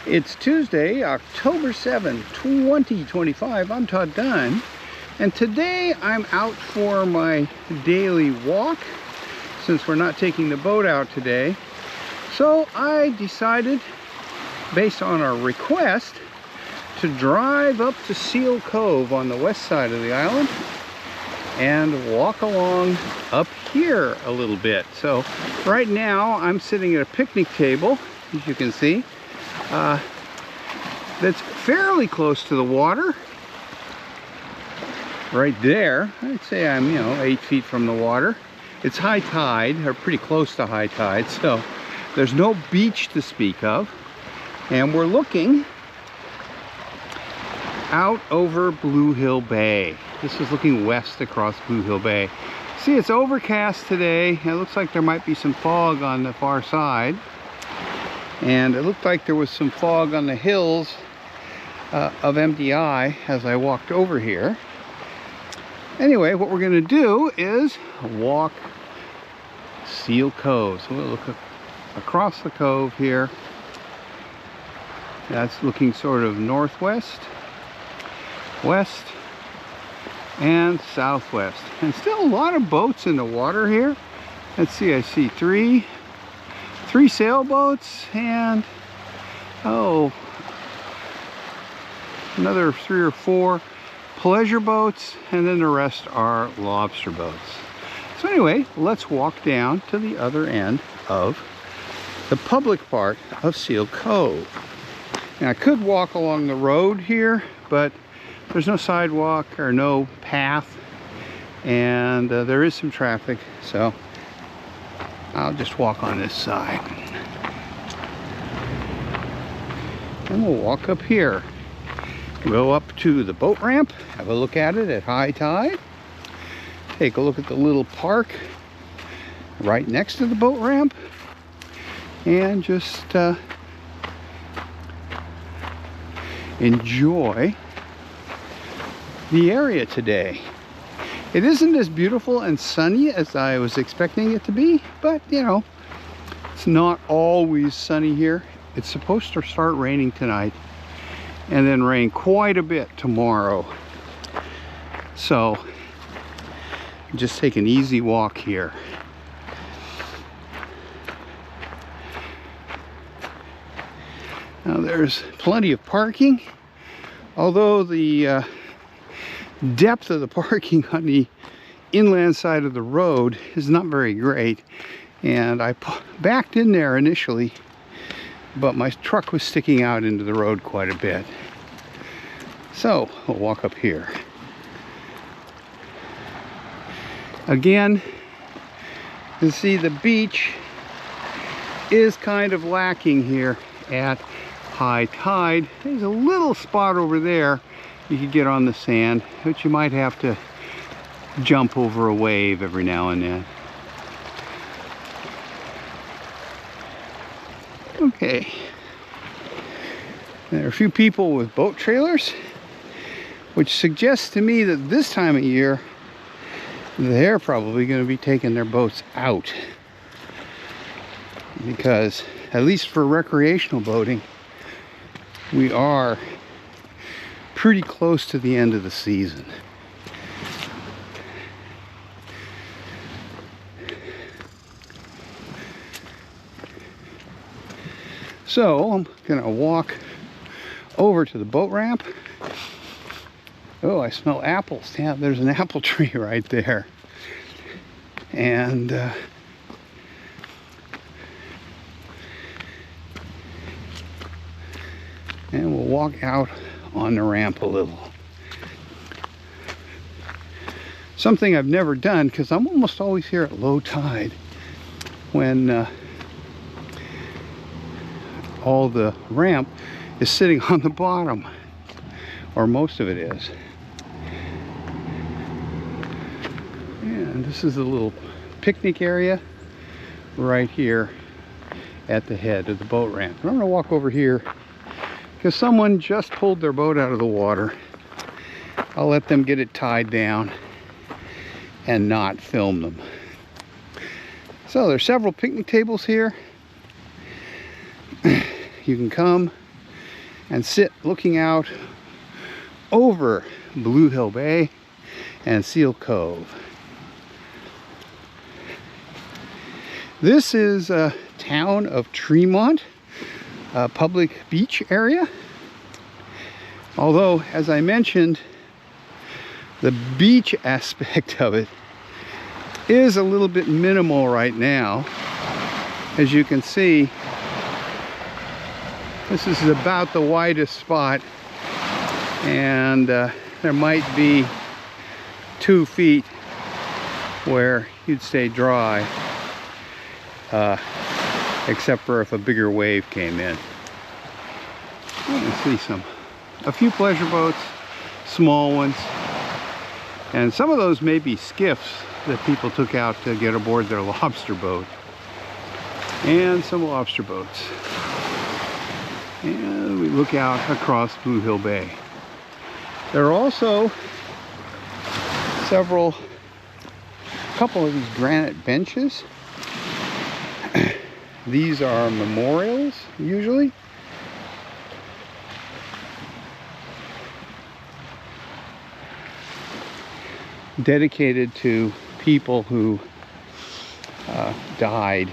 It's Tuesday, October 7, 2025. I'm Todd Dunn, and today I'm out for my daily walk since we're not taking the boat out today. So I decided, based on our request, to drive up to Seal Cove on the west side of the island and walk along up here a little bit. So right now I'm sitting at a picnic table, as you can see, that's fairly close to the water. Right there, I'd say I'm 8 feet from the water. It's high tide, or pretty close to high tide, so there's no beach to speak of. And we're looking out over Blue Hill Bay. This is looking west across Blue Hill Bay. See, it's overcast today. It looks like there might be some fog on the far side. And it looked like there was some fog on the hills of MDI as I walked over here. Anyway, what we're going to do is walk Seal Cove. So we'll look across the cove here. That's looking sort of northwest, west, and southwest. And still a lot of boats in the water here. Let's see, I see three sailboats and another 3 or 4 pleasure boats, and then the rest are lobster boats. So anyway, let's walk down to the other end of the public part of Seal Cove. Now I could walk along the road here, but there's no sidewalk or no path, and there is some traffic, so I'll just walk on this side. And we'll walk up here. Go up to the boat ramp, have a look at it at high tide. Take a look at the little park right next to the boat ramp. And just enjoy the area today. It isn't as beautiful and sunny as I was expecting it to be, but it's not always sunny here. It's supposed to start raining tonight and then rain quite a bit tomorrow. So just take an easy walk here. Now there's plenty of parking, although the depth of the parking on the inland side of the road is not very great, and I backed in there initially, but my truck was sticking out into the road quite a bit. So we'll walk up here. Again, you see the beach is kind of lacking here at high tide. There's a little spot over there you could get on the sand, but you might have to jump over a wave every now and then. Okay. There are a few people with boat trailers, which suggests to me that this time of year they're probably going to be taking their boats out, because at least for recreational boating we are pretty close to the end of the season. So I'm gonna walk over to the boat ramp. Oh, I smell apples. Yeah, there's an apple tree right there. And we'll walk out on the ramp a little. Something I've never done, because I'm almost always here at low tide when all the ramp is sitting on the bottom, or most of it is. And this is a little picnic area right here at the head of the boat ramp. And I'm going to walk over here because someone just pulled their boat out of the water. I'll let them get it tied down and not film them. So there's several picnic tables here. You can come, and sit looking out over Blue Hill Bay and Seal Cove. This is a town of Tremont, a public beach area. Although, as I mentioned, the beach aspect of it is a little bit minimal right now. As you can see, this is about the widest spot, and there might be 2 feet where you'd stay dry, except for if a bigger wave came in. You can see a few pleasure boats, small ones, and some of those may be skiffs that people took out to get aboard their lobster boat, and some lobster boats. And we look out across Blue Hill Bay. There are also a couple of these granite benches. These are memorials, usually. Dedicated to people who died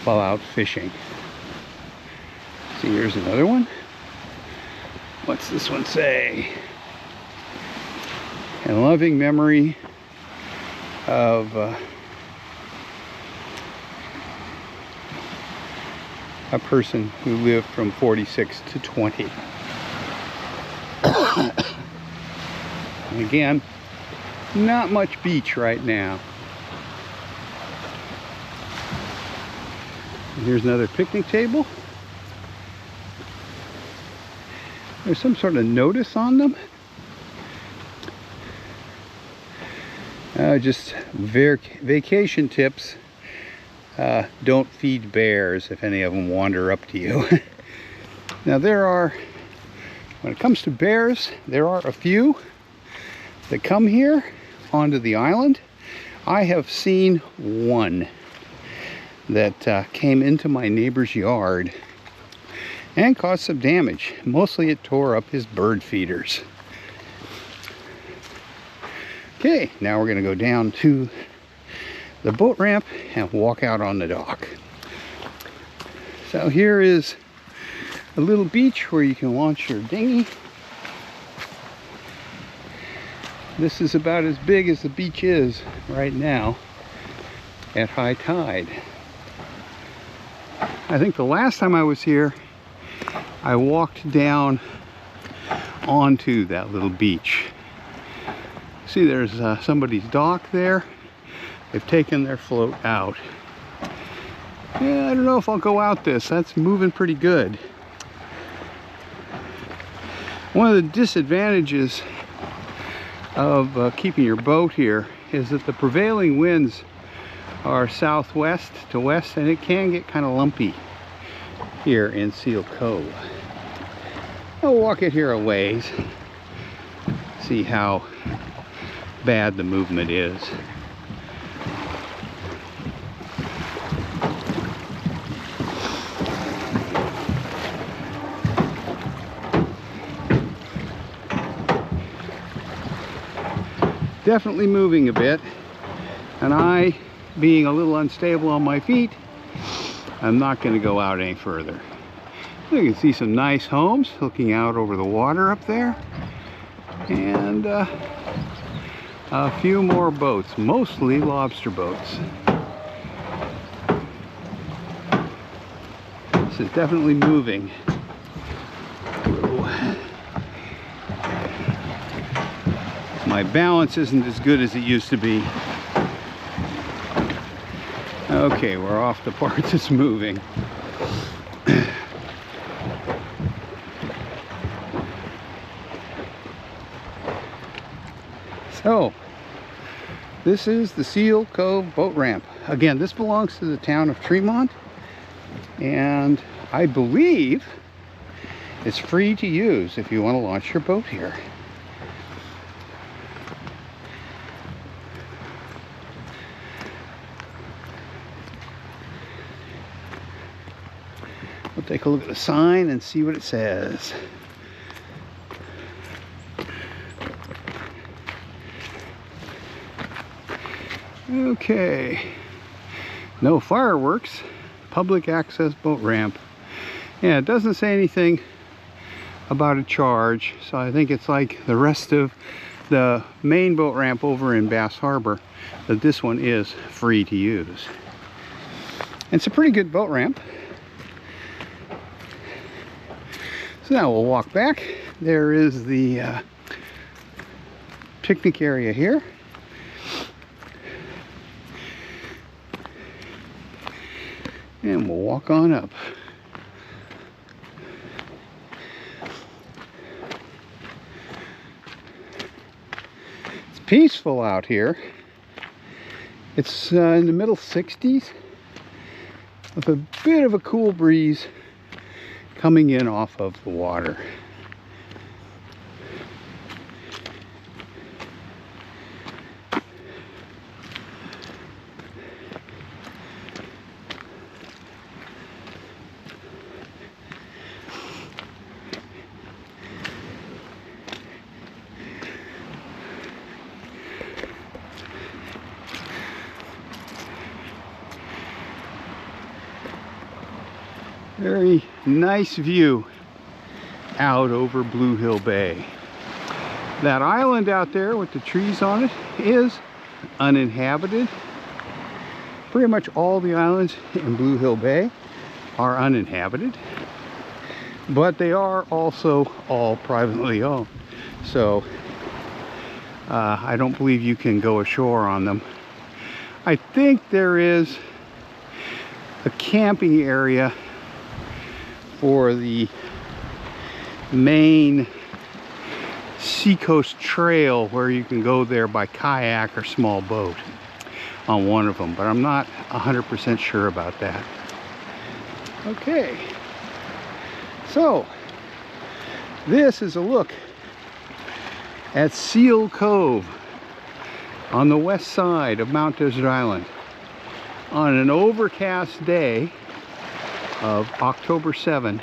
while out fishing. See, here's another one. What's this one say? In loving memory of a person who lived from 46 to 20. And again, not much beach right now. And here's another picnic table. There's some sort of notice on them. Just vacation tips. Don't feed bears if any of them wander up to you. Now when it comes to bears, there are a few that come here onto the island. I have seen one that came into my neighbor's yard and caused some damage. Mostly it tore up his bird feeders. Okay, now we're going to go down to the boat ramp and walk out on the dock. So here is a little beach where you can launch your dinghy. This is about as big as the beach is right now at high tide. I think the last time I was here, I walked down onto that little beach. See, there's somebody's dock there. They've taken their float out. Yeah, I don't know if I'll go out this. That's moving pretty good. One of the disadvantages of keeping your boat here is that the prevailing winds are southwest to west, and it can get kind of lumpy here in Seal Cove. I'll walk it here a ways, see how bad the movement is. Definitely moving a bit, and I, being a little unstable on my feet, I'm not going to go out any further. You can see some nice homes looking out over the water up there, and a few more boats, mostly lobster boats. This is definitely moving. My balance isn't as good as it used to be. Okay, we're off the part that's moving. So, this is the Seal Cove boat ramp. Again, this belongs to the town of Tremont, and I believe it's free to use if you want to launch your boat here. take a look at the sign and see what it says. Okay, no fireworks, public access boat ramp. Yeah, it doesn't say anything about a charge, so I think it's like the rest of the main boat ramp over in Bass Harbor, that this one is free to use. It's a pretty good boat ramp. So now we'll walk back. There is the picnic area here. And we'll walk on up. It's peaceful out here. It's in the middle 60s with a bit of a cool breeze coming in off of the water. Very nice view out over Blue Hill Bay. That island out there with the trees on it is uninhabited. Pretty much all the islands in Blue Hill Bay are uninhabited, but they are also all privately owned. So I don't believe you can go ashore on them. I think there is a camping area for the main Seacoast Trail, where you can go there by kayak or small boat on one of them, but I'm not 100% sure about that. Okay, so this is a look at Seal Cove on the west side of Mount Desert Island on an overcast day of October 7,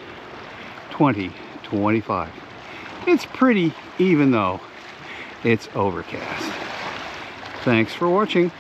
2025. It's pretty even though it's overcast. Thanks for watching.